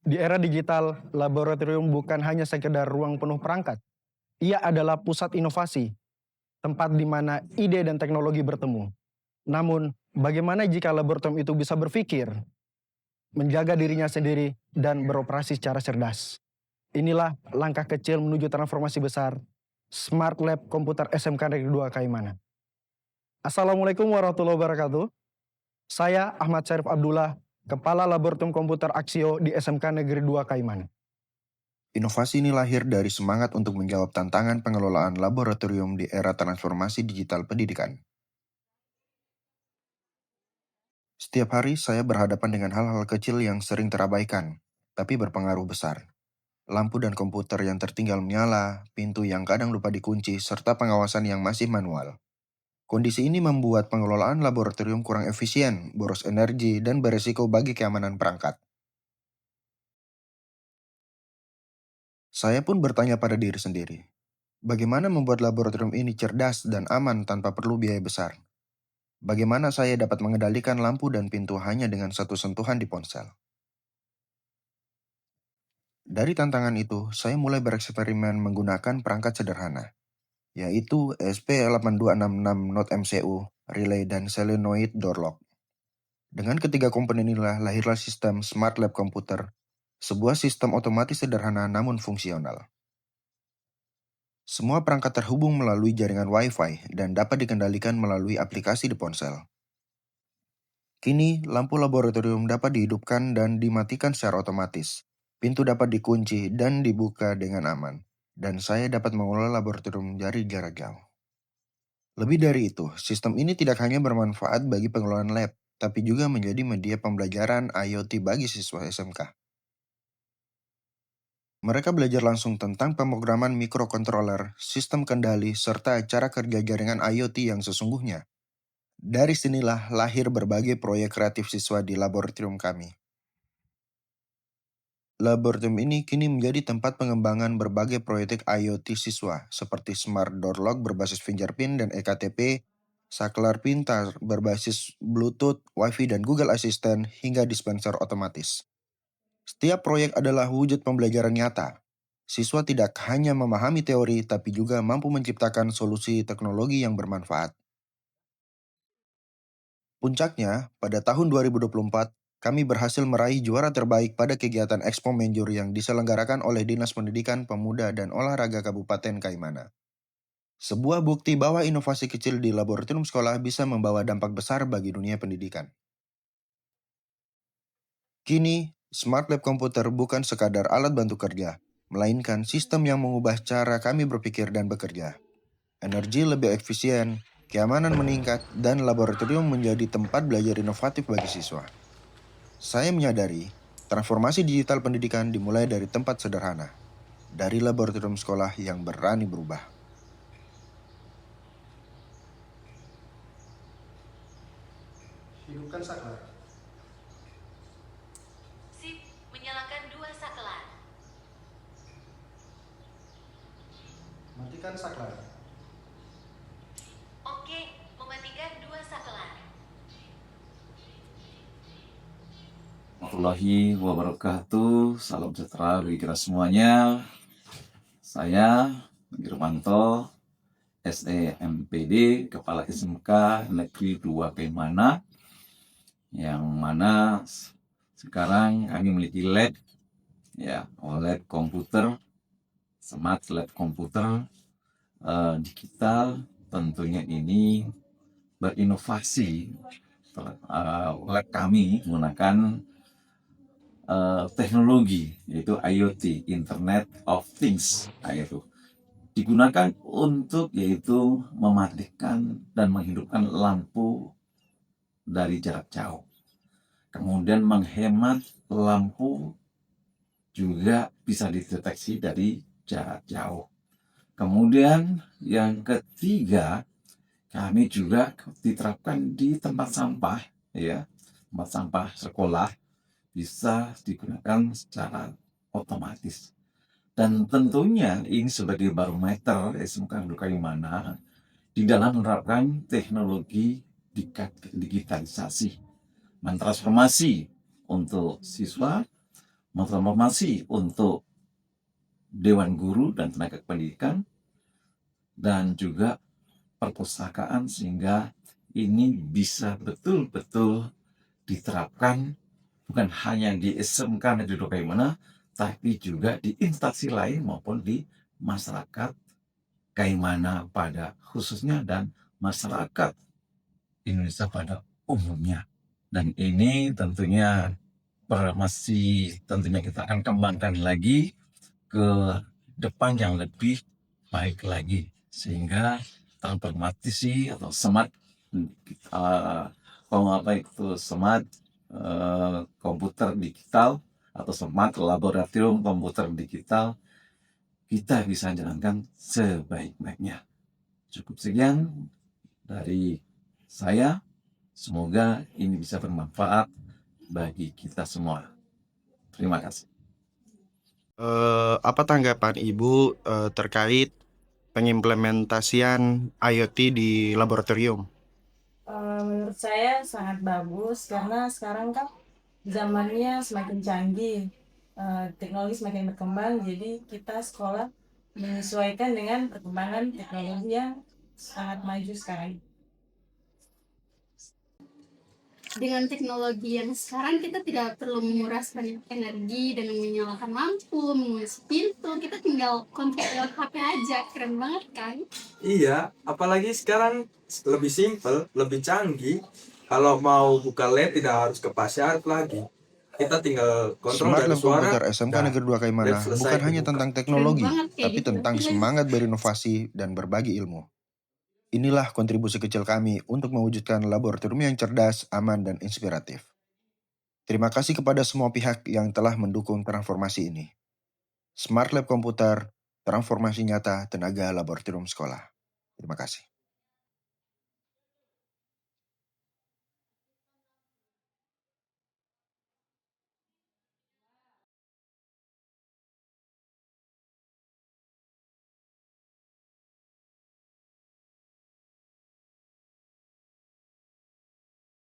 Di era digital, laboratorium bukan hanya sekedar ruang penuh perangkat. Ia adalah pusat inovasi, tempat di mana ide dan teknologi bertemu. Namun, bagaimana jika laboratorium itu bisa berpikir, menjaga dirinya sendiri, dan beroperasi secara cerdas? Inilah langkah kecil menuju transformasi besar, Smart Lab Komputer SMK Negeri 2 Kaimana. Assalamualaikum warahmatullahi wabarakatuh. Saya Ahmad Syarif Abdullah, Kepala Laboratorium Komputer Aksio di SMK Negeri 2 Kaimana. Inovasi ini lahir dari semangat untuk menjawab tantangan pengelolaan laboratorium di era transformasi digital pendidikan. Setiap hari saya berhadapan dengan hal-hal kecil yang sering terabaikan, tapi berpengaruh besar. Lampu dan komputer yang tertinggal menyala, pintu yang kadang lupa dikunci, serta pengawasan yang masih manual. Kondisi ini membuat pengelolaan laboratorium kurang efisien, boros energi, dan beresiko bagi keamanan perangkat. Saya pun bertanya pada diri sendiri, bagaimana membuat laboratorium ini cerdas dan aman tanpa perlu biaya besar? Bagaimana saya dapat mengendalikan lampu dan pintu hanya dengan satu sentuhan di ponsel? Dari tantangan itu, saya mulai bereksperimen menggunakan perangkat sederhana, yaitu ESP8266 Note MCU, relay, dan solenoid door lock. Dengan ketiga komponen inilah lahirlah sistem Smart Lab Computer, sebuah sistem otomatis sederhana namun fungsional. Semua perangkat terhubung melalui jaringan Wi-Fi dan dapat dikendalikan melalui aplikasi di ponsel. Kini, lampu laboratorium dapat dihidupkan dan dimatikan secara otomatis. Pintu dapat dikunci dan dibuka dengan aman. Dan saya dapat mengelola laboratorium dari jarak jauh. Lebih dari itu, sistem ini tidak hanya bermanfaat bagi pengelolaan lab, tapi juga menjadi media pembelajaran IoT bagi siswa SMK. Mereka belajar langsung tentang pemrograman mikrokontroler, sistem kendali, serta cara kerja jaringan IoT yang sesungguhnya. Dari sinilah lahir berbagai proyek kreatif siswa di laboratorium kami. Laboratorium ini kini menjadi tempat pengembangan berbagai proyek IoT siswa, seperti Smart Door Lock berbasis fingerprint dan eKTP, saklar pintar berbasis Bluetooth, Wi-Fi, dan Google Assistant, hingga dispenser otomatis. Setiap proyek adalah wujud pembelajaran nyata. Siswa tidak hanya memahami teori, tapi juga mampu menciptakan solusi teknologi yang bermanfaat. Puncaknya, pada tahun 2024, kami berhasil meraih juara terbaik pada kegiatan Expo Menjur yang diselenggarakan oleh Dinas Pendidikan, Pemuda, dan Olahraga Kabupaten Kaimana. Sebuah bukti bahwa inovasi kecil di laboratorium sekolah bisa membawa dampak besar bagi dunia pendidikan. Kini, Smart Lab Komputer bukan sekadar alat bantu kerja, melainkan sistem yang mengubah cara kami berpikir dan bekerja. Energi lebih efisien, keamanan meningkat, dan laboratorium menjadi tempat belajar inovatif bagi siswa. Saya menyadari, transformasi digital pendidikan dimulai dari tempat sederhana, dari laboratorium sekolah yang berani berubah. Hidupkan saklar. Sip, menyalakan 2 saklar. Matikan saklar. Oke, mematikan 2 saklar. Warahmatullahi wabarakatuh. Salam sejahtera bagi kita semuanya. Saya Girmanto, SEMPD, Kepala SMK Negeri 2 Kaimana, yang mana sekarang kami memiliki lab, ya, lab komputer, smart lab komputer digital. Tentunya ini berinovasi. Lab kami menggunakan teknologi, yaitu IoT, Internet of Things, yaitu digunakan untuk yaitu mematikan dan menghidupkan lampu dari jarak jauh. Kemudian menghemat lampu juga bisa dideteksi dari jarak jauh. Kemudian yang ketiga, kami juga diterapkan di tempat sampah, ya, tempat sampah sekolah bisa digunakan secara otomatis. Dan tentunya ini sebagai barometer SMK Negeri Kaimana di dalam menerapkan teknologi digitalisasi, mentransformasi untuk siswa transformasi untuk Dewan Guru dan tenaga pendidikan, dan juga perpustakaan, sehingga ini bisa betul-betul diterapkan bukan hanya di SMK Negeri Dokaimana, tapi juga di instansi lain maupun di masyarakat Kaimana pada khususnya dan masyarakat Indonesia pada umumnya. Dan ini tentunya masih tentunya kita akan kembangkan lagi ke depan yang lebih baik lagi, sehingga transformasi atau smart smart komputer digital atau smart laboratorium komputer digital kita bisa jalankan sebaik-baiknya. Cukup sekian dari saya. Semoga ini bisa bermanfaat bagi kita semua. Terima kasih. Apa tanggapan Ibu terkait pengimplementasian IoT di laboratorium? Menurut saya sangat bagus karena sekarang kan zamannya semakin canggih, teknologi semakin berkembang, jadi kita sekolah menyesuaikan dengan perkembangan teknologi yang sangat maju sekarang. Dengan teknologi yang sekarang kita tidak perlu menguras banyak energi dan menyalakan lampu, mengunci pintu, kita tinggal kontrol lewat HP aja. Keren banget kan? Iya, apalagi sekarang lebih simpel, lebih canggih. Kalau mau buka LED tidak harus ke pasar lagi. Kita tinggal kontrol Smart dari Lab suara. Komputer SMK Dah, Negeri 2 Kaimana LED selesai bukan hanya kebuka. tentang teknologi, Keren banget kayak tapi gitu. tentang semangat berinovasi dan berbagi ilmu. Inilah kontribusi kecil kami untuk mewujudkan laboratorium yang cerdas, aman, dan inspiratif. Terima kasih kepada semua pihak yang telah mendukung transformasi ini. Smart Lab Komputer, transformasi nyata tenaga laboratorium sekolah. Terima kasih.